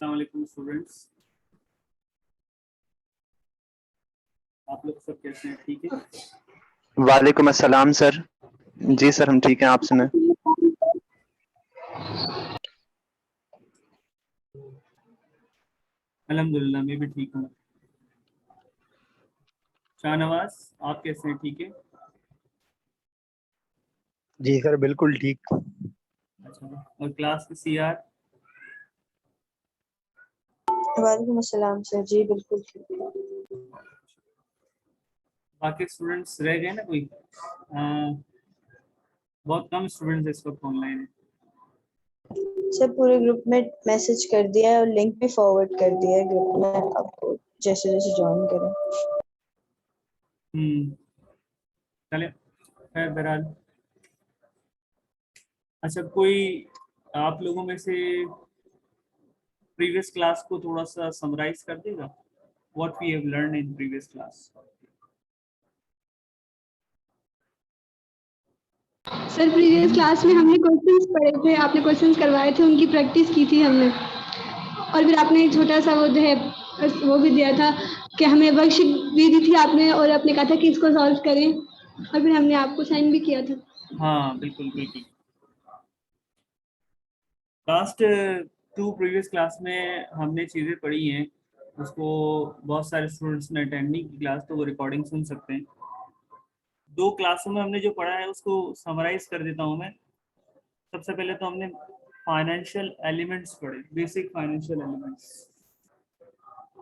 अस्सलाम वालेकुम स्टूडेंट्स, आप लोग सब कैसे हैं? ठीक है। वालेकुम अस्सलाम सर। जी सर, हम ठीक हैं। आप सुनाएं। अल्हम्दुलिल्लाह मैं भी ठीक हूँ। शाहनवाज, आप कैसे हैं? ठीक है। जी सर, बिल्कुल ठीक। अच्छा, और क्लास के सीआर? वालेकुम अस्सलाम सर। जी बिल्कुल ठीक है। बाकी स्टूडेंट्स रह गए ना कोई? बहुत कम स्टूडेंट्स इस वक्त ऑनलाइन है। सर पूरे ग्रुप में मैसेज कर दिया है और लिंक भी फॉरवर्ड कर दिया है ग्रुप में, आपको जैसे जैसे ज्वाइन करें। चले खैर बहरहाल। अच्छा, कोई आप लोगों में से प्रीवियस क्लास को थोड़ा सा समराइज कर देगा, what we have learn in previous class? Sir previous class में हमने क्वेश्चंस पढ़े थे, आपने क्वेश्चंस करवाए थे, उनकी प्रैक्टिस की थी हमने। और फिर आपने एक छोटा सा वो जो है वो भी दिया था कि हमें वर्कशीट भी दी थी आपने, और आपने कहा था कि इसको सॉल्व करें, और फिर हमने आपको साइन भी किया था। हाँ बिल्कुल बिल्कुल। लास्ट 2 प्रीवियस क्लास में हमने चीज़ें पढ़ी हैं, उसको बहुत सारे स्टूडेंट्स ने अटेंड नहीं की क्लास, तो वो रिकॉर्डिंग सुन सकते हैं। 2 क्लासों में हमने जो पढ़ा है उसको समराइज कर देता हूँ मैं। सबसे पहले तो हमने फाइनेंशियल एलिमेंट्स पढ़े, बेसिक फाइनेंशियल एलिमेंट्स,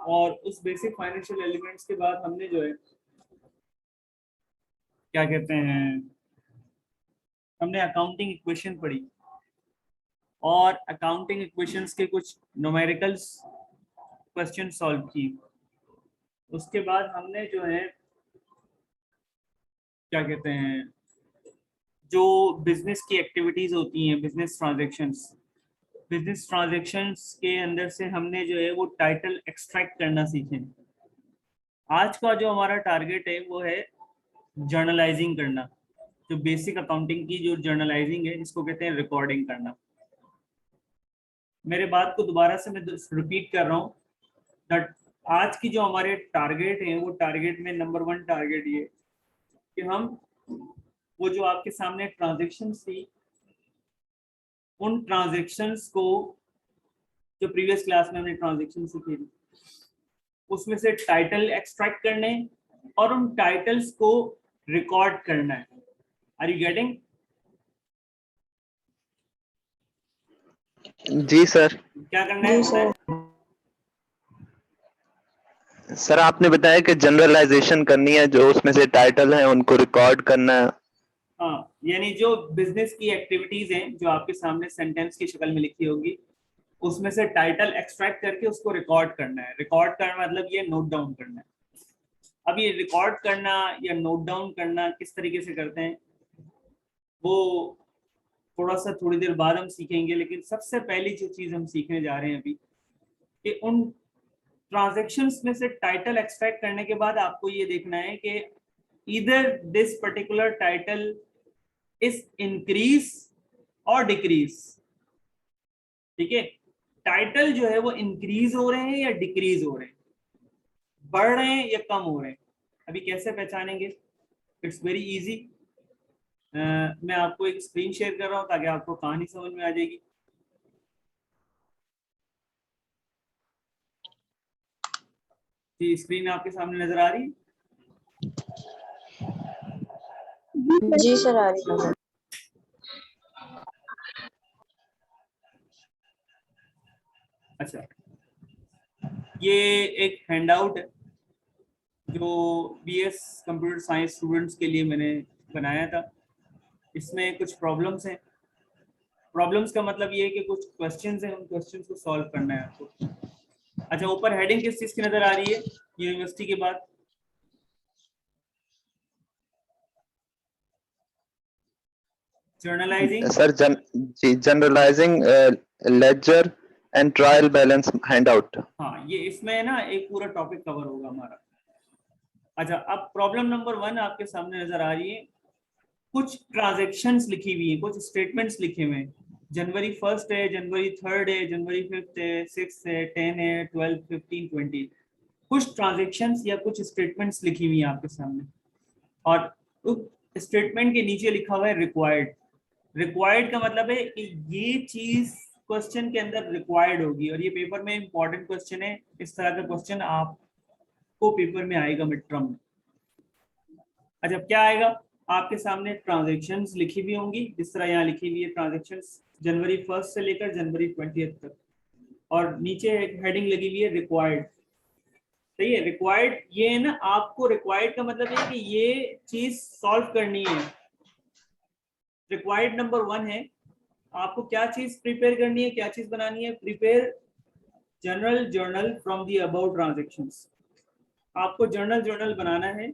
और उस बेसिक फाइनेंशियल एलिमेंट्स के बाद हमने जो है क्या कहते हैं, हमने अकाउंटिंग इक्वेशन पढ़ी, और अकाउंटिंग इक्वेशंस के कुछ न्यूमेरिकल्स क्वेश्चन सॉल्व की। उसके बाद हमने जो है क्या कहते हैं, जो बिजनेस की एक्टिविटीज होती हैं, बिजनेस ट्रांजैक्शंस के अंदर से हमने जो है वो टाइटल एक्सट्रैक्ट करना सीखे। आज का जो हमारा टारगेट है वो है जर्नलाइजिंग करना, जो बेसिक अकाउंटिंग की जो जर्नलाइजिंग है, जिसको कहते हैं रिकॉर्डिंग करना। मेरे बात को दोबारा से मैं रिपीट कर रहा हूँ दैट आज की जो हमारे टारगेट है, वो टारगेट में नंबर 1 टारगेट ये कि हम वो जो आपके सामने ट्रांजैक्शंस थी, उन ट्रांजैक्शंस को, जो प्रीवियस क्लास में हमने ट्रांजैक्शन सीखी थी, उसमें से टाइटल एक्सट्रैक्ट करने और उन टाइटल्स को रिकॉर्ड करना है। Are you getting? जी सर। क्या करना है? जी सर। सर आपने बताया कि जनरलाइजेशन करनी है, जो उसमें से टाइटल है उनको रिकॉर्ड करना है। हाँ, यानी जो बिजनेस की एक्टिविटीज हैं जो आपके सामने सेंटेंस की शक्ल में लिखी होगी, उसमें से टाइटल एक्सट्रैक्ट करके उसको रिकॉर्ड करना है। रिकॉर्ड करना मतलब ये नोट डाउन करना है। अब ये रिकॉर्ड करना या नोट डाउन करना किस तरीके से करते हैं वो थोड़ा सा थोड़ी देर बाद हम सीखेंगे, लेकिन सबसे पहली जो चीज हम सीखने जा रहे हैं अभी, कि उन ट्रांजैक्शंस में से टाइटल एक्सट्रैक्ट करने के बाद आपको ये देखना है कि either this particular title is increase और डिक्रीज। ठीक है, टाइटल जो है वो इंक्रीज हो रहे हैं या डिक्रीज हो रहे हैं, बढ़ रहे हैं या कम हो रहे हैं। अभी कैसे पहचानेंगे? It's very easy. मैं आपको एक स्क्रीन शेयर कर रहा हूँ ताकि आपको कहानी समझ में आ जाएगी। जी, स्क्रीन आपके सामने नजर आ रही है? जी सर, आ रही है। अच्छा, ये एक हैंडआउट है जो बीएस कंप्यूटर साइंस स्टूडेंट्स के लिए मैंने बनाया था। इसमें कुछ प्रॉब्लम्स हैं। प्रॉब्लम्स का मतलब ये है कि कुछ क्वेश्चंस हैं, उन क्वेश्चंस को सॉल्व करना है आपको। अच्छा, ऊपर हेडिंग किस चीज की नजर आ रही है यूनिवर्सिटी के बाद? Journalising. Sir journalising ledger and trial balance handout. हाँ, ये इसमें ना एक पूरा टॉपिक कवर होगा हमारा। अच्छा, अब प्रॉब्लम नंबर 1 आपके सामने नजर आ रही है। कुछ ट्रांजैक्शंस लिखी हुई है, कुछ स्टेटमेंट्स लिखे हुए हैं, जनवरी 1 है, जनवरी 3 है, जनवरी 5 है, 6 है, 10 है, 12, 15, 20। कुछ ट्रांजेक्शन्स या कुछ स्टेटमेंट्स लिखी हुई हैं आपके सामने, और उस स्टेटमेंट के नीचे लिखा हुआ है रिक्वायर्ड। रिक्वायर्ड का मतलब है कि ये चीज क्वेश्चन के अंदर रिक्वायर्ड होगी, और ये पेपर में इंपॉर्टेंट क्वेश्चन है। इस तरह का क्वेश्चन आपको पेपर में आएगा मिड टर्म में। अच्छा, क्या आएगा? आपके सामने ट्रांजेक्शन्स लिखी हुई होंगी, जिस तरह यहाँ लिखी हुई है ट्रांजेक्शन्स जनवरी 1 से लेकर जनवरी 20 तक, और नीचे एक हेडिंग लगी हुई है रिक्वायर्ड। सही है, रिक्वायर्ड ये है ना, आपको रिक्वायर्ड का मतलब है कि ये चीज सॉल्व करनी है। रिक्वायर्ड नंबर 1 है, आपको क्या चीज प्रिपेयर करनी है, क्या चीज बनानी है? Prepare general journal from the about transactions. आपको जर्नल बनाना है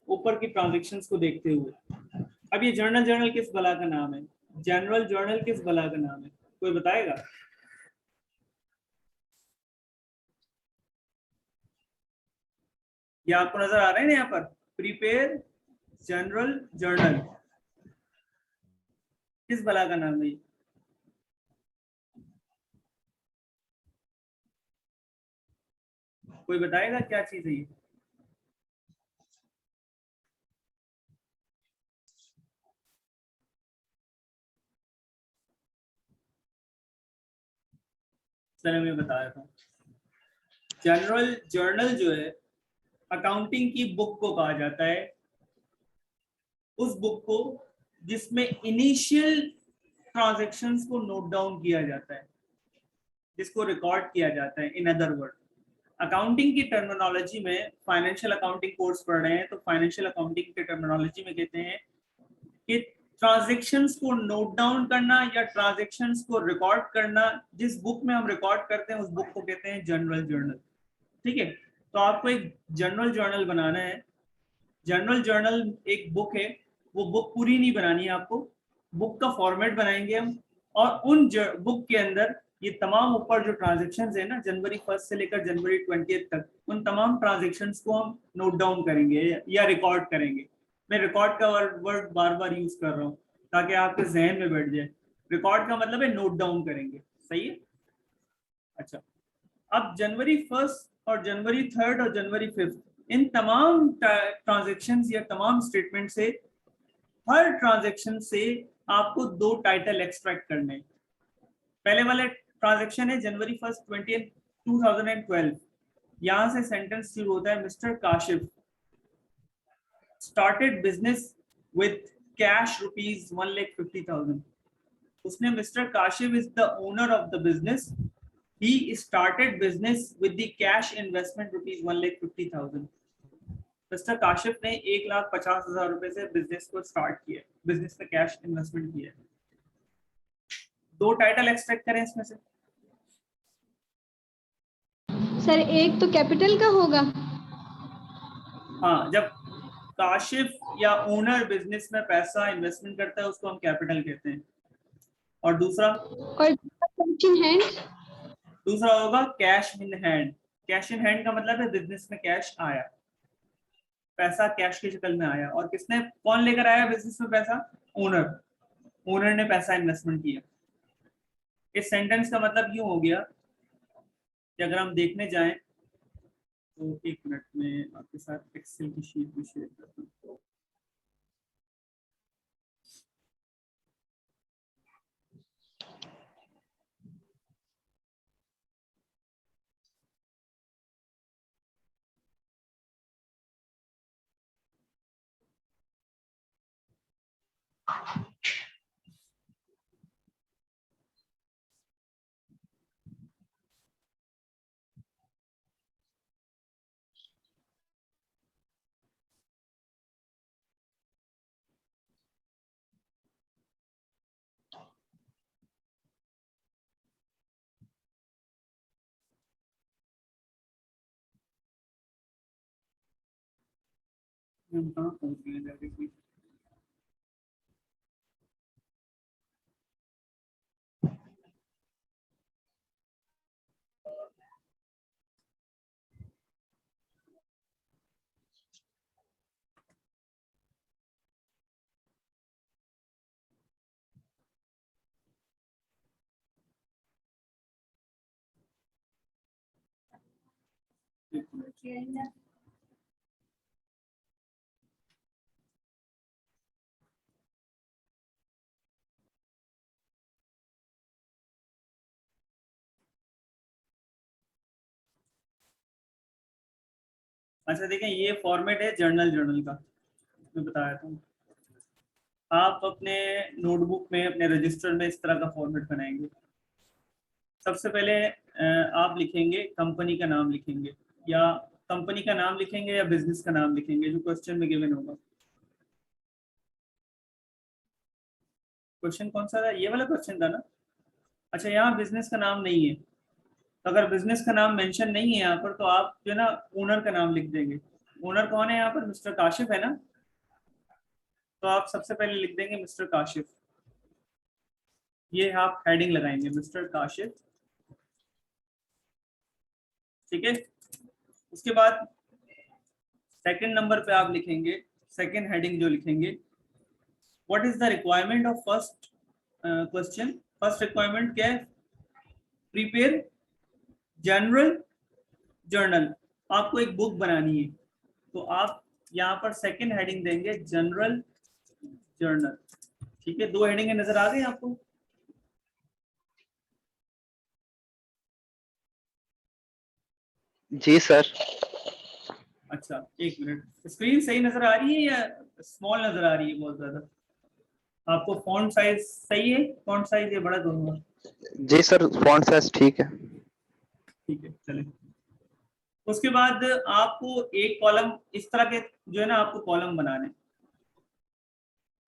ऊपर की ट्रांजेक्शंस को देखते हुए। अब ये जर्नल किस बला का नाम है? जनरल जर्नल किस बला का नाम है? कोई बताएगा? ये आपको नजर आ रहे हैं ना यहाँ पर, प्रिपेयर जनरल जर्नल, किस बला का नाम है? कोई बताएगा क्या चीज है ये? चलो मैं बता देता हूँ। जनरल जर्नल जो है, अकाउंटिंग की बुक को कहा जाता है, उस बुक को जिसमें इनिशियल ट्रांजैक्शंस को नोट डाउन किया जाता है, जिसको रिकॉर्ड किया जाता है। इन अदर वर्ड, अकाउंटिंग की टर्मिनोलॉजी में, फाइनेंशियल अकाउंटिंग कोर्स पढ़ रहे हैं तो फाइनेंशियल अकाउंटिंग की टर्मिनोलॉजी में कहते हैं कि ट्रांजैक्शंस को नोट डाउन करना या ट्रांजैक्शंस को रिकॉर्ड करना, जिस बुक में हम रिकॉर्ड करते हैं उस बुक को कहते हैं जनरल जर्नल। ठीक है, तो आपको एक जनरल जर्नल बनाना है। जनरल जर्नल एक बुक है, वो बुक पूरी नहीं बनानी है आपको, बुक का फॉर्मेट बनाएंगे हम, और उन बुक के अंदर ये तमाम ऊपर जो ट्रांजेक्शन्स है ना, जनवरी 1 से लेकर जनवरी 20 तक, उन तमाम ट्रांजेक्शन्स को हम नोट डाउन करेंगे या रिकॉर्ड करेंगे। मैं रिकॉर्ड का वर्ड बार बार यूज कर रहा हूँ ताकि आपके जहन में बैठ जाए। रिकॉर्ड का मतलब है नोट डाउन करेंगे। सही है? अच्छा, अब जनवरी 1 और जनवरी 3 और जनवरी 5, इन तमाम ट्रांजेक्शन्स या तमाम स्टेटमेंट से, हर ट्रांजेक्शन से आपको 2 टाइटल एक्सट्रैक्ट करने हैं। पहले वाले ट्रांजेक्शन है जनवरी 1, 2012। यहां से सेंटेंस शुरू होता है, mister Kashif started business with cash rupees 1,50,000। उसने, mister Kashif is the owner of the business, he started business with the cash investment rupees 1,50,000। Mister Kashif ने 1,50,000 रुपए से बिजनेस को स्टार्ट किया, बिजनेस में कैश इन्वेस्टमेंट किया। 2 टाइटल एक्सट्रैक्ट करें इसमें से। सर एक तो कैपिटल का होगा। हाँ, जब काशिफ या ओनर बिजनेस में पैसा इन्वेस्टमेंट करता है उसको हम कैपिटल कहते हैं। और दूसरा? और कैश इन हैंड। दूसरा होगा cash in hand. Cash in hand का मतलब है बिजनेस में कैश आया, पैसा कैश की शक्ल में आया। और किसने, कौन लेकर आया बिजनेस में पैसा? ओनर। ओनर ने पैसा इन्वेस्टमेंट किया। इस सेंटेंस का मतलब यूं हो गया कि अगर हम देखने जाएं तो, एक मिनट में आपके साथ एक्सेल की शीट भी शेयर करता हूं। हम कहाँ पहुंच गए जाके? अच्छा देखें, ये फॉर्मेट है जर्नल का, मैं बताया था। आप अपने नोटबुक में, अपने रजिस्टर में इस तरह का फॉर्मेट बनाएंगे। सबसे पहले आप लिखेंगे, कंपनी का नाम लिखेंगे, या कंपनी का नाम लिखेंगे या बिजनेस का नाम लिखेंगे, जो क्वेश्चन में गिवन होगा। क्वेश्चन कौन सा था? ये वाला क्वेश्चन था ना। अच्छा, यहाँ बिजनेस का नाम नहीं है, तो अगर बिजनेस का नाम मेंशन नहीं है यहाँ पर, तो आप जो है ना ओनर का नाम लिख देंगे। ओनर कौन है यहाँ पर? मिस्टर काशिफ है ना। तो आप सबसे पहले लिख देंगे मिस्टर काशिफ। ये आप हेडिंग लगाएंगे, मिस्टर काशिफ। ठीक है। उसके बाद सेकंड नंबर पे आप लिखेंगे, सेकंड हेडिंग जो लिखेंगे, what is the requirement of first question. First requirement क्या है? Prepare general journal. आपको एक बुक बनानी है, तो आप यहाँ पर सेकंड हेडिंग देंगे जनरल जर्नल। ठीक है, दो हेडिंग नजर आ गई आपको? जी सर। अच्छा, एक मिनट, स्क्रीन सही नजर आ रही है या स्मॉल नजर आ रही है बहुत ज्यादा? आपको फॉन्ट साइज सही है? फॉन्ट साइज ये बड़ा करूंगा। जी सर, फॉन्ट साइज ठीक है। ठीक है, चले। उसके बाद आपको एक कॉलम इस तरह के जो है ना, आपको कॉलम बनाने।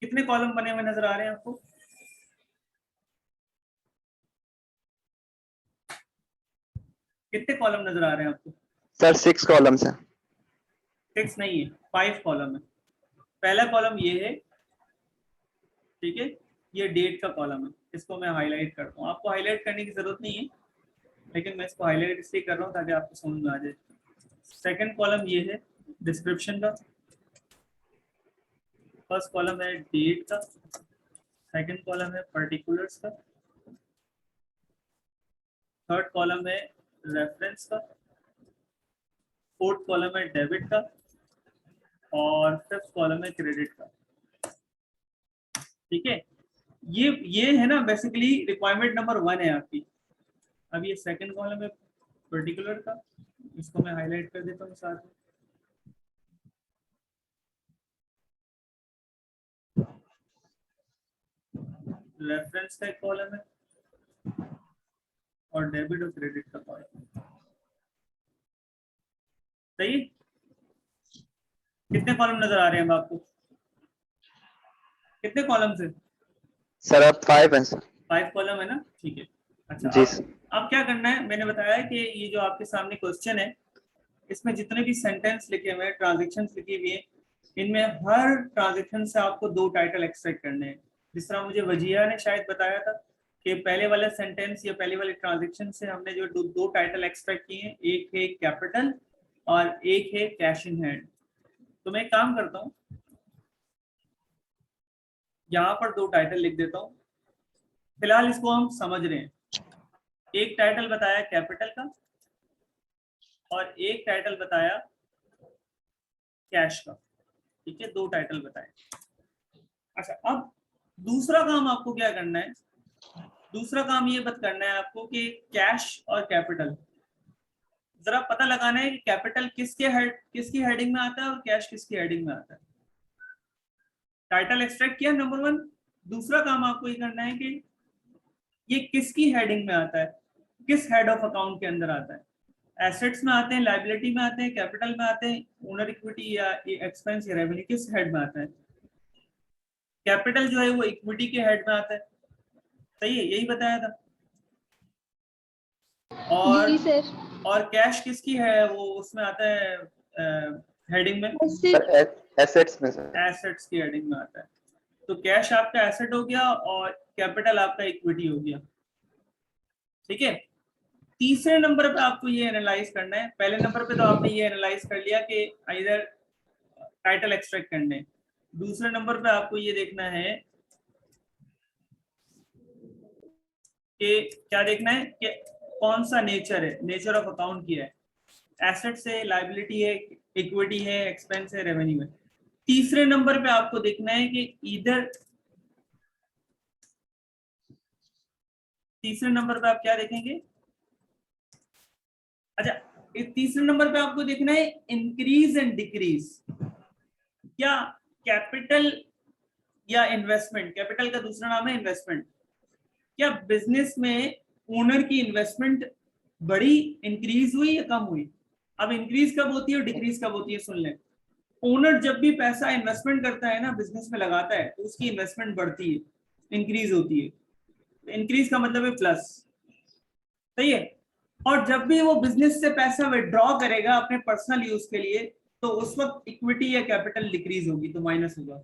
कितने कॉलम बने हुए नजर आ रहे हैं आपको? कितने कॉलम नजर आ रहे हैं आपको? सर 6 कॉलम्स है। 6 नहीं है, 5 कॉलम है। पहला कॉलम ये है, ठीक है, ये डेट का कॉलम है। इसको मैं हाईलाइट करता हूँ। आपको हाईलाइट करने की जरूरत नहीं है, लेकिन मैं इसको हाईलाइट इसलिए कर रहा हूँ ताकि आपको समझ में आ जाए। सेकंड कॉलम ये है डिस्क्रिप्शन का। फर्स्ट कॉलम है डेट का, सेकंड कॉलम है पर्टिकुलर्स का, थर्ड कॉलम है रेफरेंस का, फोर्थ कॉलम है डेबिट का, और फिफ्थ कॉलम है क्रेडिट का। ठीक है, ये है ना बेसिकली रिक्वायरमेंट नंबर 1 है आपकी। अब ये सेकंड कॉलम है पर्टिकुलर का, इसको मैं हाईलाइट कर देता हूँ साथ में। रेफरेंस का एक कॉलम है, और डेबिट और क्रेडिट का कॉलम। सही? कितने कॉलम नजर आ रहे हैं अब आपको? कितने कॉलम है? सर अब 5 है सर। 5 कॉलम है ना, ठीक है। अच्छा, जी सर। अब क्या करना है, मैंने बताया कि ये जो आपके सामने क्वेश्चन है, इसमें जितने भी सेंटेंस लिखे हुए हैं, ट्रांजेक्शन लिखी हुई है, इनमें हर ट्रांजेक्शन से आपको 2 टाइटल एक्सट्रैक्ट करने हैं। जिस तरह मुझे वजिया ने शायद बताया था कि पहले वाले सेंटेंस या पहले वाले ट्रांजेक्शन से हमने जो दो टाइटल एक्सट्रैक्ट किए हैं, एक है कैपिटल और एक है कैश इन हैंड। तो मैं एक काम करता हूँ, यहाँ पर 2 टाइटल लिख देता हूँ। फिलहाल इसको हम समझ रहे हैं। एक टाइटल बताया कैपिटल का और एक टाइटल बताया कैश का। ठीक है, 2 टाइटल बताए। अच्छा, अब दूसरा काम आपको क्या करना है? दूसरा काम ये बत करना है आपको कि कैश और कैपिटल जरा पता लगाना है कि कैपिटल किसकी हेडिंग में आता है और कैश किसकी हेडिंग में आता है। टाइटल एक्सट्रैक्ट किया, नंबर 1। दूसरा काम आपको ये करना है कि ये किसकी हेडिंग में आता है, किस हेड ऑफ अकाउंट के अंदर आता है। एसेट्स में आते हैं, लायबिलिटी में आते हैं, कैपिटल में आते हैं, ओनर इक्विटी या एक्सपेंस या रेवेन्यू, किस हेड में आता है? कैपिटल जो है वो इक्विटी के हेड में आता है। सही है, यही बताया था। और जी सर। और कैश किसकी है, वो उसमें आता है हेडिंग में, सर एसेट्स में सर। एसेट्स की हेडिंग में आता है। तो कैश आपका एसेट हो गया और कैपिटल आपका इक्विटी हो गया। ठीक है, तीसरे नंबर पे आपको ये एनालाइज करना है। पहले नंबर पे तो आपने ये एनालाइज कर लिया कि इधर टाइटल एक्सट्रैक्ट करने। दूसरे नंबर पे आपको ये देखना है कि क्या देखना है कि कौन सा नेचर है, नेचर ऑफ अकाउंट की है। एसेट्स है, लायबिलिटी है, इक्विटी है, एक्सपेंस है, रेवेन्यू है। तीसरे नंबर पे आपको देखना है कि इधर तीसरे नंबर पे आप क्या देखेंगे? अच्छा, तीसरे नंबर पे आपको देखना है इंक्रीज एंड डिक्रीज। क्या कैपिटल या इन्वेस्टमेंट, कैपिटल का दूसरा नाम है इन्वेस्टमेंट, क्या बिजनेस में ओनर की इन्वेस्टमेंट बढ़ी, इंक्रीज हुई या कम हुई? अब इंक्रीज कब होती है और डिक्रीज कब होती है सुन लें। ओनर जब भी पैसा इन्वेस्टमेंट करता है ना, बिजनेस में लगाता है, तो उसकी इन्वेस्टमेंट बढ़ती है, इंक्रीज होती है। इंक्रीज का मतलब है प्लस, सही है। और जब भी वो बिजनेस से पैसा विड्रॉ करेगा अपने पर्सनल यूज के लिए, तो उस वक्त इक्विटी या कैपिटल डिक्रीज होगी, तो माइनस होगा,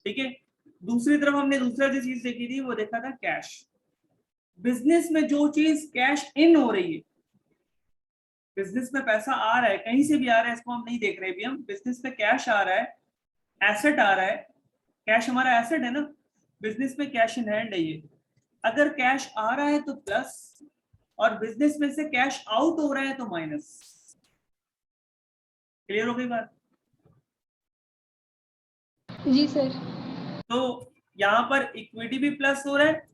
ठीक है। दूसरी तरफ हमने दूसरा जो चीज देखी थी वो देखा था कैश। बिजनेस में जो चीज कैश इन हो रही है, बिजनेस में पैसा आ रहा है, कहीं से भी आ रहा है, इसको हम नहीं देख रहे भी, हम बिजनेस में कैश आ रहा है, एसेट आ रहा है, कैश हमारा एसेट है ना, बिजनेस में कैश इन हैंड है ये। अगर कैश आ रहा है तो प्लस, और बिजनेस में से कैश आउट हो रहा है तो माइनस। क्लियर हो गई बात? जी सर। तो यहां पर इक्विटी भी प्लस हो रहा है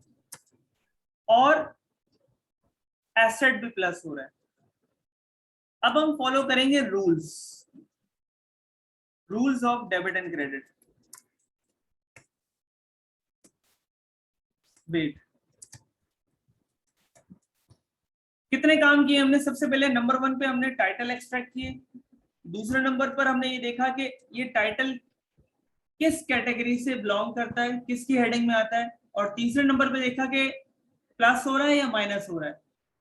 और एसेट भी प्लस हो रहा है। अब हम फॉलो करेंगे rules of debit and credit. Wait, कितने काम किए हमने? सबसे पहले नंबर 1 पे हमने टाइटल एक्सट्रैक्ट किए। दूसरे नंबर पर हमने ये देखा कि ये टाइटल किस कैटेगरी से बिलोंग करता है, किसकी हेडिंग में आता है। और तीसरे नंबर पे देखा कि प्लस हो रहा है या माइनस हो रहा है।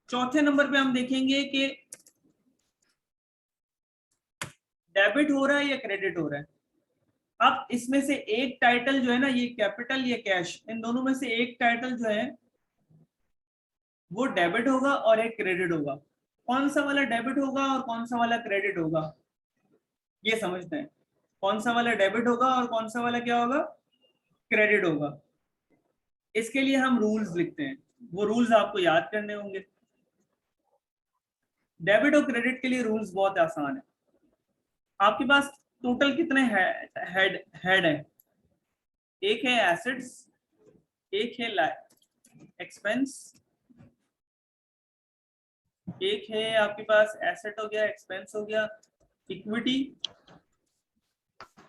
चौथे नंबर पे हम देखेंगे कि डेबिट हो रहा है या क्रेडिट हो रहा है। अब इसमें से एक टाइटल जो है ना, ये कैपिटल या कैश, इन दोनों में से एक टाइटल जो है वो डेबिट होगा और एक क्रेडिट होगा। कौन सा वाला डेबिट होगा और कौन सा वाला क्रेडिट होगा, ये समझते हैं। कौन सा वाला डेबिट होगा और कौन सा वाला क्या होगा, क्रेडिट होगा। इसके लिए हम रूल्स लिखते हैं, वो रूल्स आपको याद करने होंगे। डेबिट और क्रेडिट के लिए रूल्स बहुत आसान है। आपके पास टोटल कितने हेड है? एक है एसेट्स, एक है एक्सपेंस, एक है आपके पास एसेट हो गया, एक्सपेंस हो गया, इक्विटी,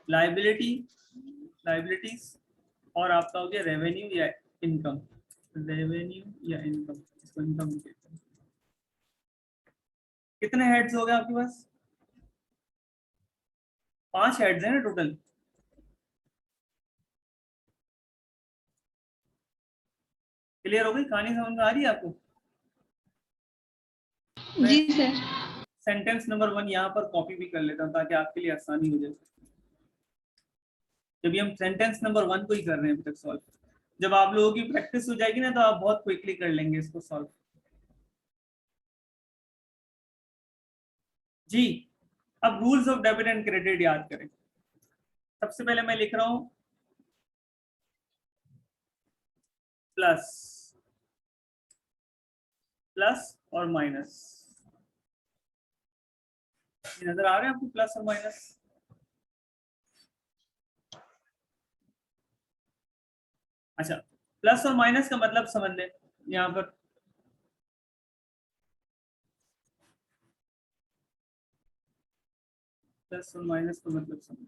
लाइबिलिटीज, और आपका हो गया रेवेन्यू या इनकम। इसको इनकम कहते हैं। कितने हेड्स हो गए आपके पास? 5 हेड्स हैं ना टोटल। क्लियर हो गई कहानी? समझ में आ रही है आपको? जी सर। सेंटेंस नंबर 1 यहाँ पर कॉपी भी कर लेता हूँ ताकि आपके लिए आसानी हो जाए। जब हम सेंटेंस नंबर 1 को ही कर रहे हैं अभी तक सॉल्व, जब आप लोगों की प्रैक्टिस हो जाएगी ना तो आप बहुत क्विकली कर लेंगे इसको सॉल्व। जी, अब rules of debit and credit याद करें। सबसे पहले मैं लिख रहा हूं प्लस, प्लस और माइनस। नजर आ रहे हैं आपको प्लस और माइनस? अच्छा, प्लस और माइनस का मतलब समझ लें। यहाँ पर प्लस और माइनस का मतलब समझ।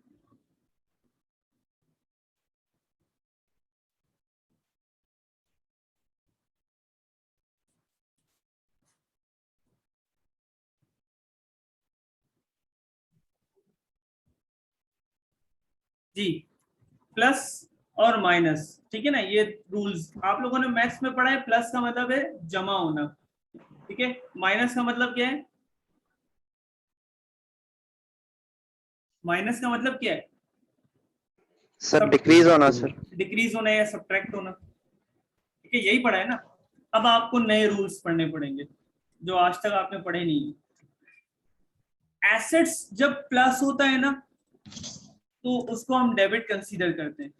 जी, प्लस और माइनस, ठीक है ना, ये रूल्स आप लोगों ने मैथ्स में पढ़ा है। प्लस का मतलब है जमा होना, ठीक है। माइनस का मतलब क्या है? माइनस का मतलब क्या है? सर डिक्रीज होना सर। डिक्रीज होना या सब्ट्रैक्ट होना, ठीक है, यही पढ़ा है ना। अब आपको नए रूल्स पढ़ने पड़ेंगे जो आज तक आपने पढ़े नहीं है। एसेट्स जब प्लस होता है ना तो उसको हम डेबिट कंसीडर करते हैं।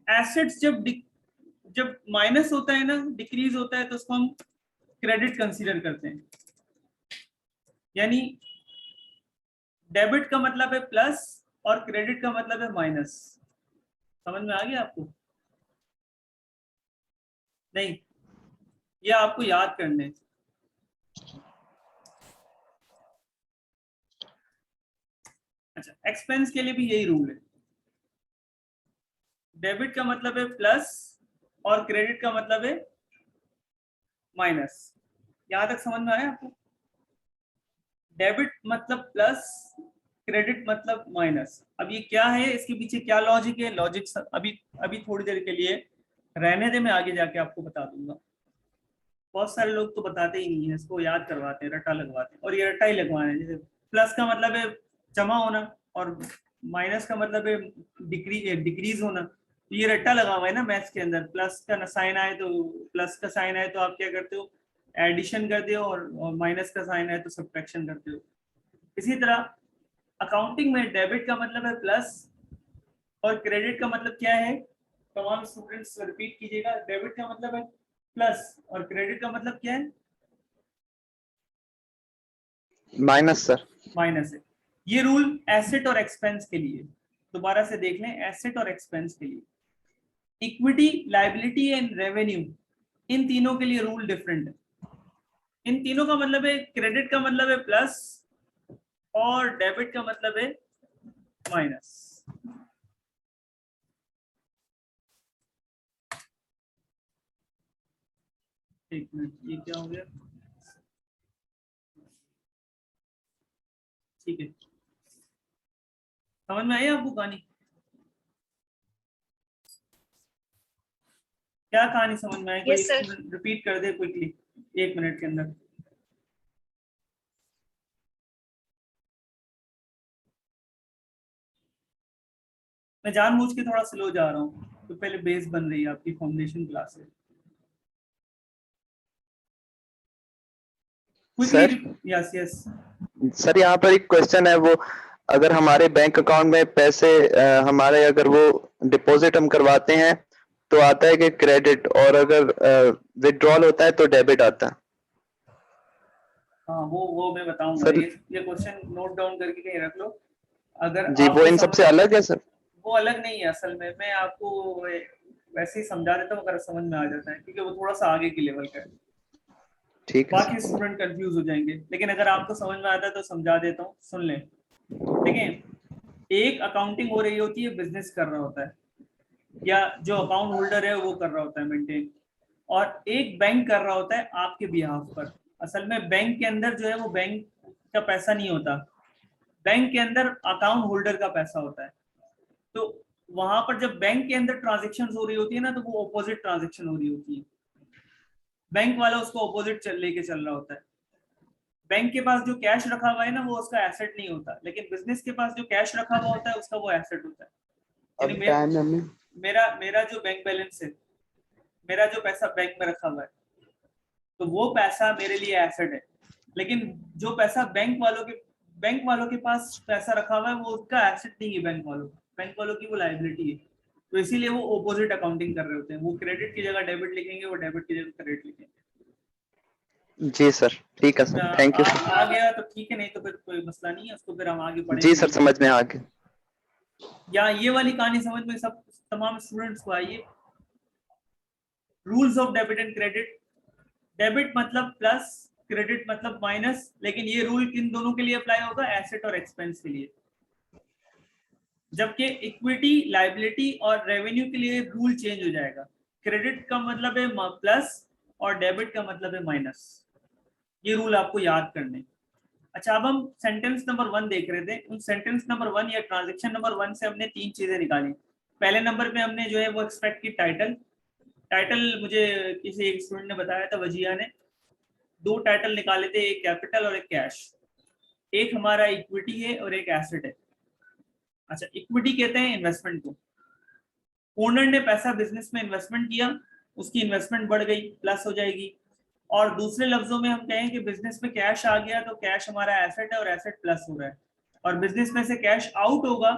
एसेट्स जब माइनस होता है ना, डिक्रीज होता है, तो उसको हम क्रेडिट कंसीडर करते हैं। यानी डेबिट का मतलब है प्लस और क्रेडिट का मतलब है माइनस। समझ में आ गया आपको? नहीं, ये आपको याद करने। अच्छा, एक्सपेंस के लिए भी यही रूल है। डेबिट का मतलब है प्लस और क्रेडिट का मतलब है माइनस। यहां तक समझ में आया आपको? डेबिट मतलब प्लस, क्रेडिट मतलब माइनस। अब ये क्या है, इसके पीछे क्या लॉजिक है? लॉजिक अभी अभी थोड़ी देर के लिए रहने दे, मैं आगे जाके आपको बता दूंगा। बहुत सारे लोग तो बताते ही नहीं है, इसको याद करवाते हैं, रट्टा लगवाते हैं, और ये रट्टा ही लगवाना है। जैसे प्लस का मतलब है जमा होना और माइनस का मतलब है डिक्रीज होना। तो ये रट्टा लगा हुआ है ना मैथ्स के अंदर। प्लस का साइन आए तो, प्लस का साइन आए तो आप क्या करते हो, एडिशन करते हो, और माइनस का साइन आए तो सब्ट्रैक्शन करते हो। इसी तरह अकाउंटिंग में डेबिट का मतलब है प्लस और क्रेडिट का मतलब क्या है? तमाम स्टूडेंट्स रिपीट कीजिएगा। डेबिट का मतलब है प्लस और क्रेडिट का मतलब क्या है? Minus sir. माइनस है। ये रूल एसेट और एक्सपेंस के लिए, दोबारा से देख लें, एसेट और एक्सपेंस के लिए। इक्विटी, लायबिलिटी एंड रेवेन्यू, इन तीनों के लिए रूल डिफरेंट है। इन तीनों का मतलब है, क्रेडिट का मतलब है प्लस और डेबिट का मतलब है माइनस। एक मिनट, ये क्या हो गया? ठीक है, समझ में आई आपको कहानी? क्या कहानी समझ में आई? कोई स्टूडेंट रिपीट कर दे क्विकली 1 मिनट के अंदर। मैं जानबूझ के थोड़ा स्लो जा रहा हूँ तो पहले बेस बन रही है आपकी फाउंडेशन क्लास है। Sir, yes yes. सर यहाँ पर एक क्वेश्चन है, वो अगर हमारे बैंक अकाउंट में पैसे हमारे अगर वो डिपॉजिट हम करवाते हैं तो आता है कि क्रेडिट, और अगर विड्रॉल होता है तो डेबिट आता है। हाँ, वो मैं बताऊंगा। सर ये क्वेश्चन नोट डाउन करके कहीं रख लो। अगर जी, वो आपको इन समझ, सबसे अलग है सर? वो अलग नहीं है असल में। मैं आपको वैसे ही समझा देता हूँ, अगर समझ में आ जाता है, क्योंकि वो थोड़ा सा आगे की लेवल का है। ठीक है बाकी सर। स्टूडेंट कंफ्यूज हो जाएंगे, लेकिन अगर आपको समझ में आता है तो समझा देता हूँ, सुन लें। देखें, एक अकाउंटिंग हो रही होती है, बिजनेस कर रहा होता है, या जो अकाउंट होल्डर है वो कर रहा होता है मेंटेन, और एक बैंक कर रहा होता है आपके बिहाफ पर। असल में बैंक के अंदर जो है वो बैंक का पैसा नहीं होता, बैंक के अंदर अकाउंट होल्डर का पैसा होता है। तो वहां पर जब बैंक के अंदर ट्रांजेक्शन हो रही होती है ना, तो वो ऑपोजिट ट्रांजेक्शन हो रही होती है। बैंक वाला उसको ऑपोजिट लेके चल रहा होता है। बैंक के पास जो कैश रखा हुआ है ना, वो उसका एसेट नहीं होता, लेकिन बिजनेस के पास जो कैश रखा हुआ होता है उसका वो एसेट होता है। यानी मेरा मेरा जो बैंक बैलेंस है, मेरा जो पैसा बैंक में रखा हुआ है, तो वो पैसा मेरे लिए एसेट है। लेकिन जो पैसा बैंक वालों के पास पैसा रखा हुआ है, वो उसका एसेट नहीं है, बैंक वालों की वो लायबिलिटी है। तो इसीलिए वो ऑपोजिट अकाउंटिंग कर रहे होते हैं। वो क्रेडिट की जगह डेबिट लिखेंगे, वो डेबिट की जगह क्रेडिट लिखेंगे। जी सर, ठीक है सर, थैंक यू सर। आ गया तो ठीक है, नहीं तो फिर कोई मसला नहीं है, उसको फिर हम आगे जी पढ़ेंगे। सर, समझ में आ गया। या ये वाली कहानी समझ में सब तमाम स्टूडेंट्स को आई है? Rules of debit and credit. Debit मतलब प्लस, क्रेडिट मतलब माइनस, लेकिन ये रूल किन दोनों के लिए अप्लाई होगा? एसेट और एक्सपेंस के लिए। जबकि इक्विटी, लायबिलिटी और रेवेन्यू के लिए रूल चेंज हो जाएगा। क्रेडिट का मतलब है प्लस और डेबिट का मतलब है माइनस। ये रूल आपको याद करने। अच्छा, अब हम सेंटेंस नंबर 1 देख रहे थे। उन सेंटेंस नंबर 1 या ट्रांजेक्शन नंबर 1 से हमने 3 चीजें निकाली। पहले नंबर पे हमने जो है वो एक्सपेक्ट की टाइटल मुझे किसी एक स्टूडेंट ने बताया था, वजिया ने। 2 टाइटल निकाले थे, एक कैपिटल और एक कैश। एक हमारा इक्विटी है और एक एसेट है। अच्छा, इक्विटी कहते हैं इन्वेस्टमेंट को। ओनर ने पैसा बिजनेस में इन्वेस्टमेंट किया, उसकी इन्वेस्टमेंट बढ़ गई, प्लस हो जाएगी। और दूसरे लफ्जों में हम कहें कि बिजनेस में कैश आ गया तो कैश हमारा एसेट है और एसेट प्लस हो रहा है। और बिजनेस में से कैश आउट होगा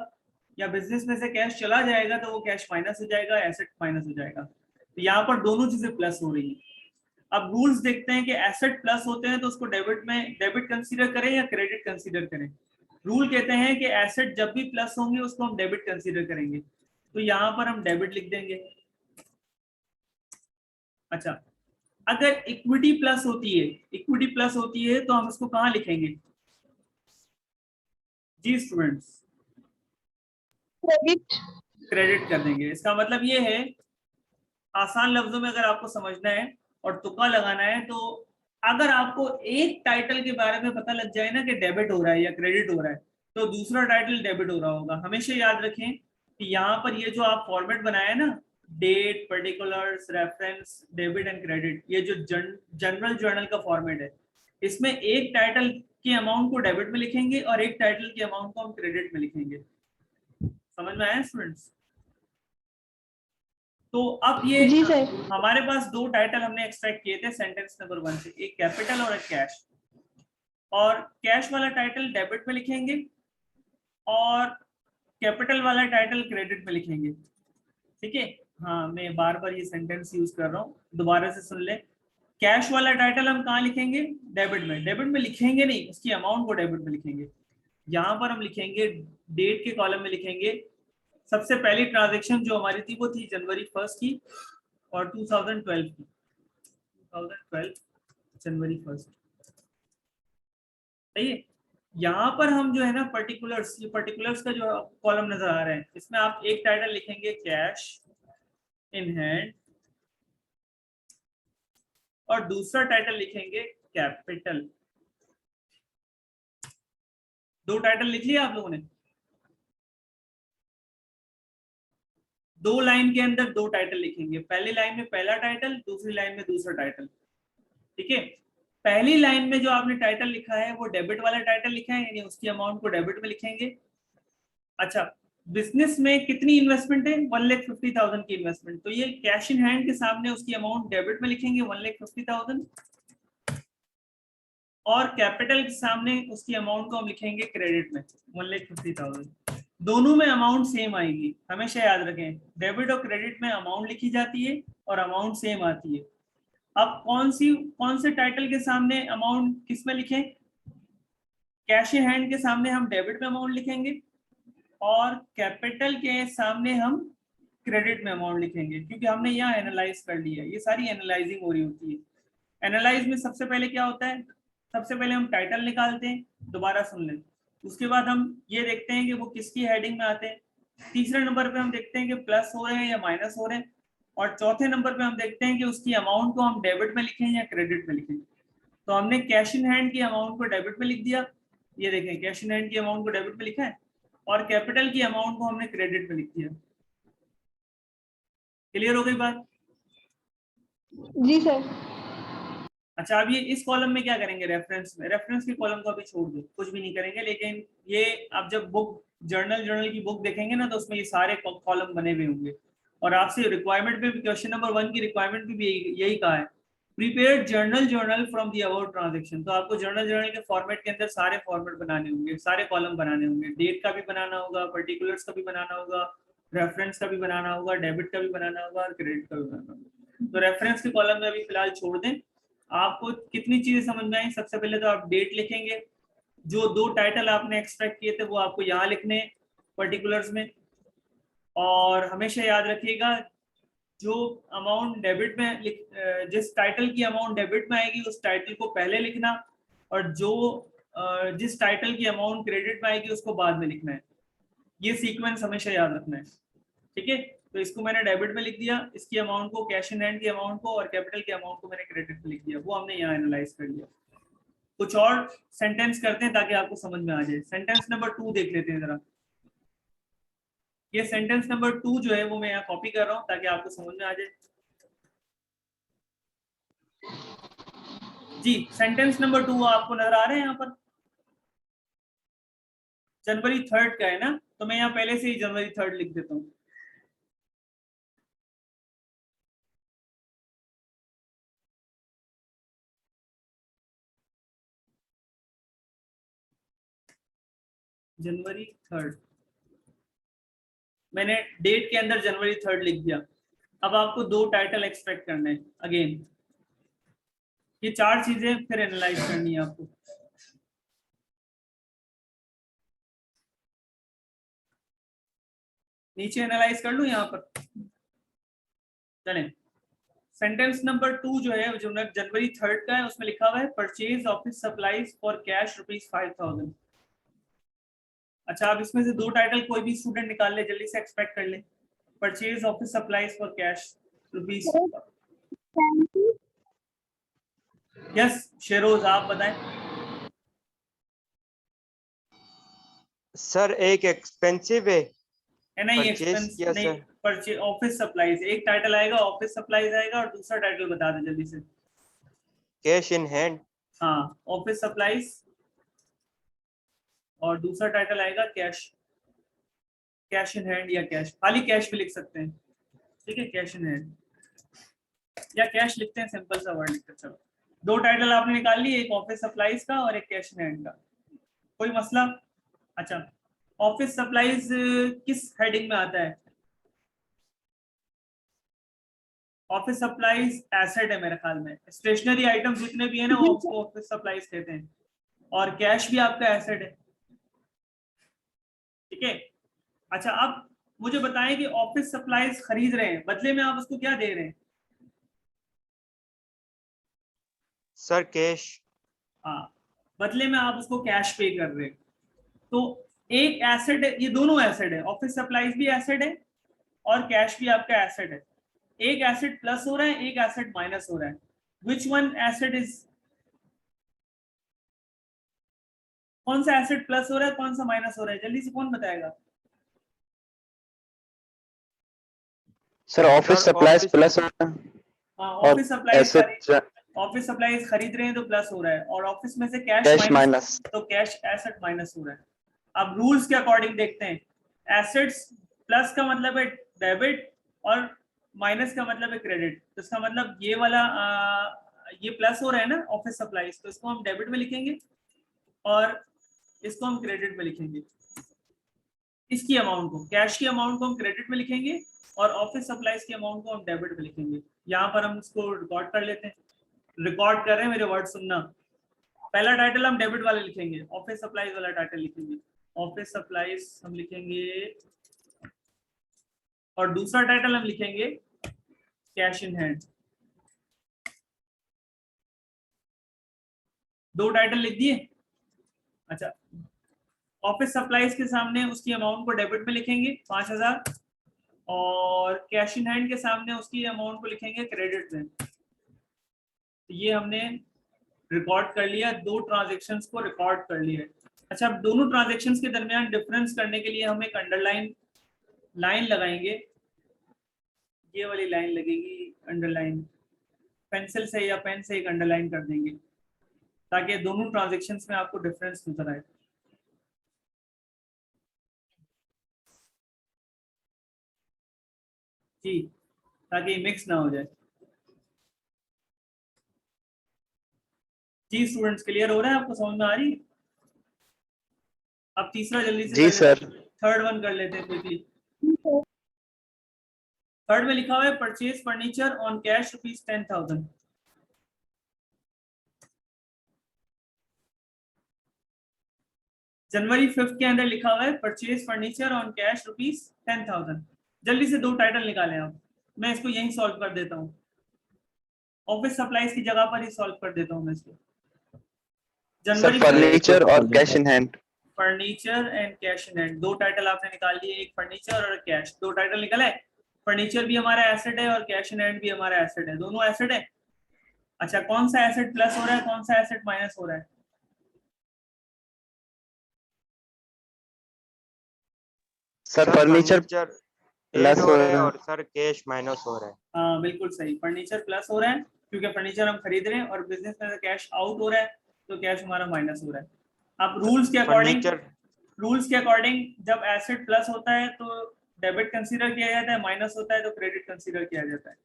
या बिजनेस में से कैश चला जाएगा तो वो कैश माइनस हो जाएगा, एसेट माइनस हो जाएगा। तो यहाँ पर दोनों चीजें प्लस हो रही है। अब रूल्स देखते हैं कि एसेट प्लस होते हैं तो उसको डेबिट कंसीडर करें या क्रेडिट कंसीडर करें। रूल कहते हैं कि एसेट जब भी प्लस होंगे उसको हम डेबिट कंसीडर करेंगे, तो यहाँ पर हम डेबिट लिख देंगे। अच्छा, अगर इक्विटी प्लस होती है तो हम इसको कहाँ लिखेंगे जी स्टूडेंट्स? क्रेडिट। क्रेडिट कर देंगे। इसका मतलब ये है, आसान लफ्जों में अगर आपको समझना है और तुक्का लगाना है, तो अगर आपको एक टाइटल के बारे में पता लग जाए ना कि डेबिट हो रहा है या क्रेडिट हो रहा है, तो दूसरा टाइटल डेबिट हो रहा होगा। हमेशा याद रखें कि यहाँ पर ये जो आप फॉर्मेट बनाया ना, date, particulars, reference, debit and credit, ये जो जनरल जर्नल का फॉर्मेट है, इसमें एक टाइटल के अमाउंट को डेबिट में लिखेंगे और एक टाइटल के अमाउंट को हम क्रेडिट में लिखेंगे। समझ में आया स्टूडेंट्स? तो अब ये जी सर। हमारे पास दो टाइटल हमने एक्सट्रैक्ट किए थे सेंटेंस नंबर 1 से, एक कैपिटल और एक कैश। और कैश वाला टाइटल डेबिट में लिखेंगे और कैपिटल वाला टाइटल क्रेडिट में लिखेंगे। ठीक है, हाँ मैं बार बार ये सेंटेंस यूज कर रहा हूँ, दोबारा से सुन ले। कैश वाला टाइटल हम कहाँ लिखेंगे? डेबिट में। डेबिट में लिखेंगे नहीं, उसकी अमाउंट को डेबिट में लिखेंगे। यहाँ पर हम लिखेंगे डेट के कॉलम में लिखेंगे सबसे पहली ट्रांजैक्शन जो हमारी थी वो थी जनवरी 1 की और 2012 की, 2012 जनवरी 1। सही है। यहाँ पर हम जो है ना पर्टिकुलर्स, ये पर्टिकुलर्स का जो कॉलम नजर आ रहा है, इसमें आप एक टाइटल लिखेंगे कैश इन हैंड और दूसरा टाइटल लिखेंगे कैपिटल। दो टाइटल लिख लिया आप लोगों ने? दो लाइन के अंदर दो टाइटल लिखेंगे, पहली लाइन में पहला टाइटल, दूसरी लाइन में दूसरा टाइटल। ठीक है, पहली लाइन में जो आपने टाइटल लिखा है वो डेबिट वाला टाइटल लिखा है, यानी उसकी अमाउंट को डेबिट में लिखेंगे। अच्छा, बिजनेस में कितनी इन्वेस्टमेंट है? 1,50,000 की इन्वेस्टमेंट, तो ये कैश इन हैंड के सामने उसकी अमाउंट डेबिट में लिखेंगे 1,50,000 और कैपिटल के सामने उसकी अमाउंट को हम लिखेंगे क्रेडिट में 1,50,000। दोनों में अमाउंट सेम आएगी, हमेशा याद रखें। डेबिट और क्रेडिट में अमाउंट लिखी जाती है और अमाउंट सेम आती है। अब कौन से टाइटल के सामने अमाउंट किस में लिखें? कैश इन हैंड के सामने हम डेबिट में अमाउंट लिखेंगे और कैपिटल के सामने हम क्रेडिट में अमाउंट लिखेंगे, क्योंकि हमने यहाँ एनालाइज कर लिया। ये सारी एनालाइजिंग हो रही होती है। एनालाइज में सबसे पहले क्या होता है? सबसे पहले हम टाइटल निकालते हैं, दोबारा सुन लें। उसके बाद हम ये देखते हैं कि वो किसकी हेडिंग में आते हैं। तीसरे नंबर पे हम देखते हैं कि प्लस हो रहे हैं या माइनस हो रहे हैं। और चौथे नंबर पे हम देखते हैं कि उसकी अमाउंट को हम डेबिट में लिखें या क्रेडिट में लिखें। तो हमने कैश इन हैंड की अमाउंट को डेबिट में लिख दिया, ये देखें कैश इन हैंड की अमाउंट को डेबिट में लिखा है, और कैपिटल की अमाउंट को हमने क्रेडिट में लिख दिया। क्लियर हो गई बात? जी सर। अच्छा, अब ये इस कॉलम में क्या करेंगे? रेफरेंस में। रेफरेंस के कॉलम को अभी छोड़ दो, कुछ भी नहीं करेंगे। लेकिन ये आप जब बुक जर्नल की बुक देखेंगे ना, तो उसमें ये सारे कॉलम बने हुए होंगे। और आपसे रिक्वायरमेंट में भी, क्वेश्चन नंबर 1 की रिक्वायरमेंट में भी यही कहा है, prepare journal from the about transaction. तो आपको जर्नल के फॉर्मेट के अंदर सारे फॉर्मेट बनाने होंगे, सारे कॉलम बनाने होंगे। डेट का भी बनाना होगा, पर्टिकुलर्स का भी बनाना होगा, रेफरेंस का भी बनाना होगा, डेबिट का भी बनाना होगा और क्रेडिट का भी बनाना होगा। तो रेफरेंस के कॉलम में अभी फिलहाल छोड़ दें। आपको कितनी चीजें समझ में आई? सबसे पहले तो आप डेट लिखेंगे, जो दो टाइटल आपने एक्सट्रैक्ट किए थे वो आपको यहाँ लिखने पर्टिकुलर्स में। और हमेशा याद रखिएगा, जो अमाउंट डेबिट में जिस टाइटल की अमाउंट डेबिट में आएगी उस टाइटल को पहले लिखना, और जो जिस टाइटल की अमाउंट क्रेडिट में आएगी उसको बाद में लिखना है। ये सीक्वेंस हमेशा याद रखना है। ठीक है, तो इसको मैंने डेबिट में लिख दिया, इसकी अमाउंट को, कैश इन हैंड की अमाउंट को, और कैपिटल की अमाउंट को मैंने क्रेडिट में लिख दिया। वो हमने यहाँ एनालाइज कर लिया। कुछ और सेंटेंस करते हैं ताकि आपको समझ में आ जाए। सेंटेंस नंबर 2 देख लेते हैं जरा। ये सेंटेंस नंबर 2 जो है वो मैं यहाँ कॉपी कर रहा हूँ ताकि आपको समझ में आ जाए। जी, सेंटेंस नंबर 2 आपको नजर आ रहे हैं यहाँ पर? जनवरी 3 का है ना, तो मैं यहाँ पहले से ही जनवरी 3 लिख देता हूँ। जनवरी 3 मैंने डेट के अंदर जनवरी 3 लिख दिया। अब आपको दो टाइटल एक्सट्रैक्ट करने हैं अगेन। ये 4 चीजें फिर एनालाइज करनी है आपको। नीचे एनालाइज कर लूं यहाँ पर, चलें। सेंटेंस नंबर 2 जो है, जो जनवरी 3 का है, उसमें लिखा हुआ है purchase office supplies for cash ₹5,000। अच्छा, आप इसमें से 2 टाइटल कोई भी स्टूडेंट निकाल ले, जल्दी से एक्सपेक्ट कर ले। Purchase office supplies for cash ₹। Yes Sheroz, आप बताएं। सर एक एक्सपेंसिव है, नहीं, परचेज एक्सपेंस किया नहीं, सर। Purchase office supplies. एक टाइटल आएगा ऑफिस सप्लाईज आएगा, और दूसरा टाइटल बता दे जल्दी से। Cash in hand. हाँ, ऑफिस सप्लाईज, और दूसरा टाइटल आएगा कैश, कैश इन हैंड या कैश, खाली कैश भी लिख सकते हैं, ठीक है, कैश इन हैंड या कैश लिखते हैं, सिंपल सा वर्ड लिखते हैं। चलो, 2 टाइटल आपने निकाल लिए, एक ऑफिस सप्लाईज का और एक कैश इन हैंड का, कोई मसला? अच्छा, ऑफिस सप्लाईज किस हेडिंग में आता है? ऑफिस सप्लाईज एसेट है मेरे ख्याल में, स्टेशनरी आइटम जितने भी है ना, वो उसको ऑफिस सप्लाईज कहते हैं, और कैश भी आपका एसेट है, ठीक है। अच्छा, अब मुझे बताएं कि ऑफिस सप्लाईज खरीद रहे हैं, बदले में आप उसको क्या दे रहे हैं? Sir cash. हाँ, बदले में आप उसको कैश पे कर रहे हैं। तो एक एसेट है, ये दोनों एसेट है, ऑफिस सप्लाईज भी एसेट है और कैश भी आपका एसेट है। एक एसेट प्लस हो रहा है, एक एसेट माइनस हो रहा है। विच वन एसेट इज, कौन सा एसेट प्लस हो रहा है, कौन सा माइनस हो रहा है, जल्दी से कौन बताएगा? सर ऑफिस सप्लाईज प्लस हाँ, और office supplies asset office supplies खरीद रहे हैं तो प्लस हो रहा है, और ऑफिस में से कैश कैश माइनस माइनस। तो कैश एसेट माइनस हो रहा है। अब रूल्स के अकॉर्डिंग देखते हैं, एसेट्स प्लस का मतलब है डेबिट और माइनस का मतलब है क्रेडिट। तो इसका मतलब ये वाला ये प्लस हो रहा है ना ऑफिस सप्लाईज, तो इसको हम डेबिट में लिखेंगे और इसको हम क्रेडिट में लिखेंगे। इसकी अमाउंट को, कैश की अमाउंट को हम क्रेडिट में लिखेंगे और ऑफिस सप्लाईज की अमाउंट को हम डेबिट में लिखेंगे। यहाँ पर हम इसको रिकॉर्ड कर लेते हैं, रिकॉर्ड कर रहे हैं, मेरे वर्ड सुनना। पहला टाइटल हम डेबिट वाला लिखेंगे, ऑफिस सप्लाईज वाला टाइटल लिखेंगे, ऑफिस सप्लाईज हम लिखेंगे, और दूसरा टाइटल हम लिखेंगे कैश इन हैंड। 2 टाइटल लिख दिए। अच्छा, ऑफिस सप्लाईज के सामने उसकी अमाउंट को डेबिट में लिखेंगे 5,000, और कैश इन हैंड के सामने उसकी अमाउंट को लिखेंगे क्रेडिट में। तो ये हमने रिकॉर्ड कर लिया, 2 ट्रांजेक्शन्स को रिकॉर्ड कर लिया। अच्छा, अब दोनों ट्रांजेक्शन्स के दरमियान डिफरेंस करने के लिए हम एक अंडरलाइन लाइन लगाएंगे, ये वाली लाइन लगेगी अंडरलाइन, पेंसिल से या पेन से एक अंडरलाइन कर देंगे ताकि दोनों ट्रांजेक्शन्स में आपको डिफरेंस नजर आए। जी, ताकि मिक्स ना हो जाए। जी स्टूडेंट्स, क्लियर हो रहा है आपको, समझ में आ रही है? अब तीसरा जल्दी से जी सर। थर्ड वन कर लेते हैं क्विकली। थर्ड में लिखा हुआ है परचेज फर्नीचर ऑन कैश ₹10,000। जनवरी 5 के अंदर लिखा हुआ है परचेज फर्नीचर ऑन कैश ₹10,000। जल्दी से 2 टाइटल निकालें आप, मैं इसको यहीं सॉल्व कर देता हूँ, ऑफिस सप्लाईज की जगह पर ही सॉल्व कर देता हूँ मैं इसको। सर फर्नीचर और cash in hand. Furniture and cash in hand, 2 title आपने निकाल लिए, एक फर्नीचर और कैश। 2 टाइटल निकले, फर्नीचर भी हमारा एसेट है और कैश इन हैंड भी हमारा एसेट है, दोनों एसेट है। अच्छा, कौन सा एसेट प्लस हो रहा है, कौन सा एसेट माइनस हो रहा है? सर फर्नीचर ऐड हो रहा है और सर कैश माइनस हो रहा है। हाँ बिल्कुल सही, फर्नीचर प्लस हो रहा है क्योंकि फर्नीचर हम खरीद रहे हैं, और बिजनेस में कैश आउट हो रहा है तो कैश हमारा माइनस हो रहा है। अब रूल्स के अकॉर्डिंग जब एसेट प्लस होता है तो डेबिट कंसीडर किया जाता है, माइनस होता है तो क्रेडिट कंसीडर किया जाता है।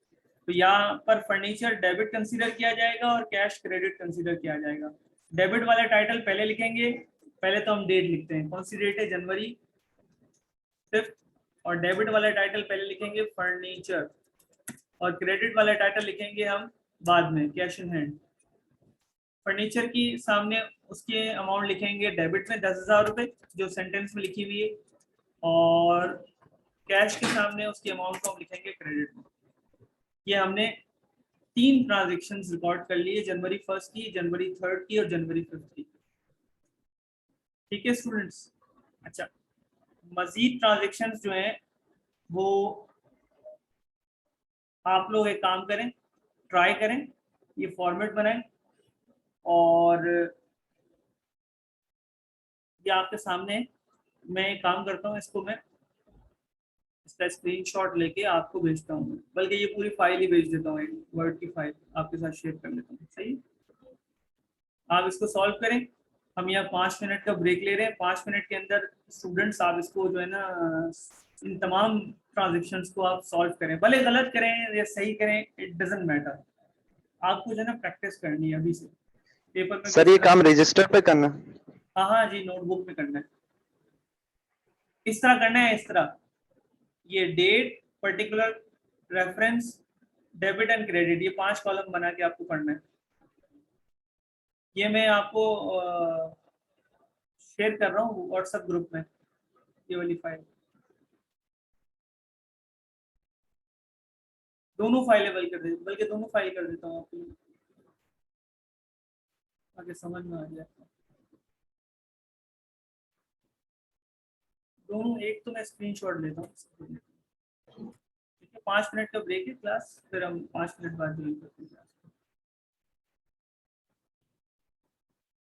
तो यहाँ पर फर्नीचर डेबिट कंसीडर किया जाएगा और कैश क्रेडिट कंसीडर किया जाएगा। डेबिट वाला टाइटल पहले लिखेंगे, पहले तो हम डेट लिखते हैं, कौन सी डेट है, जनवरी 5, और डेबिट वाला टाइटल पहले लिखेंगे फर्नीचर, और क्रेडिट वाला टाइटल लिखेंगे हम बाद में कैश इन हैंड। फर्नीचर की सामने उसके अमाउंट लिखेंगे डेबिट में 10,000 रुपए जो सेंटेंस में लिखी हुई है, और कैश के सामने उसकी अमाउंट को हम लिखेंगे क्रेडिट में। ये हमने 3 ट्रांजेक्शन रिकॉर्ड कर लिए, जनवरी 1 की, जनवरी 3 की और जनवरी 5 की। ठीक है स्टूडेंट्स। अच्छा, मजीद ट्रांजेक्शन जो हैं वो आप लोग एक काम करें, ट्राई करें, ये फॉर्मेट बनाएं और ये आपके सामने है। मैं एक काम करता हूँ, इसको मैं इसका स्क्रीनशॉट लेके आपको भेजता हूँ, बल्कि ये पूरी फाइल ही भेज देता हूँ, एक वर्ड की फाइल आपके साथ शेयर कर लेता हूँ। सही, आप इसको सॉल्व करें। हम यहाँ 5 मिनट का ब्रेक ले रहे हैं। 5 मिनट के अंदर स्टूडेंट्स आप इसको जो है ना, इन तमाम ट्रांजेक्शंस को आप सॉल्व करें, भले गलत करें या सही करें, इट डजंट मैटर। आपको जो है ना प्रैक्टिस करनी है अभी से, पेपर में। सर ये काम रजिस्टर पे करना? हाँ हाँ जी, नोटबुक में करना है। इस तरह करना है, इस तरह, ये date, particular, reference, debit and credit, ये 5 कॉलम बना के आपको पढ़ना है। ये मैं आपको शेयर कर रहा हूँ व्हाट्सएप ग्रुप में, ये वाली फाइल। दोनों फाइलें बल्कि दोनों फाइल कर देता हूँ आपके लिए, आगे समझ में आ जाए। दोनों, एक तो मैं स्क्रीनशॉट लेता हूँ। ठीक है, 5 मिनट का ब्रेक है क्लास, फिर हम 5 मिनट बाद ज्वाइन करते हैं क्लास।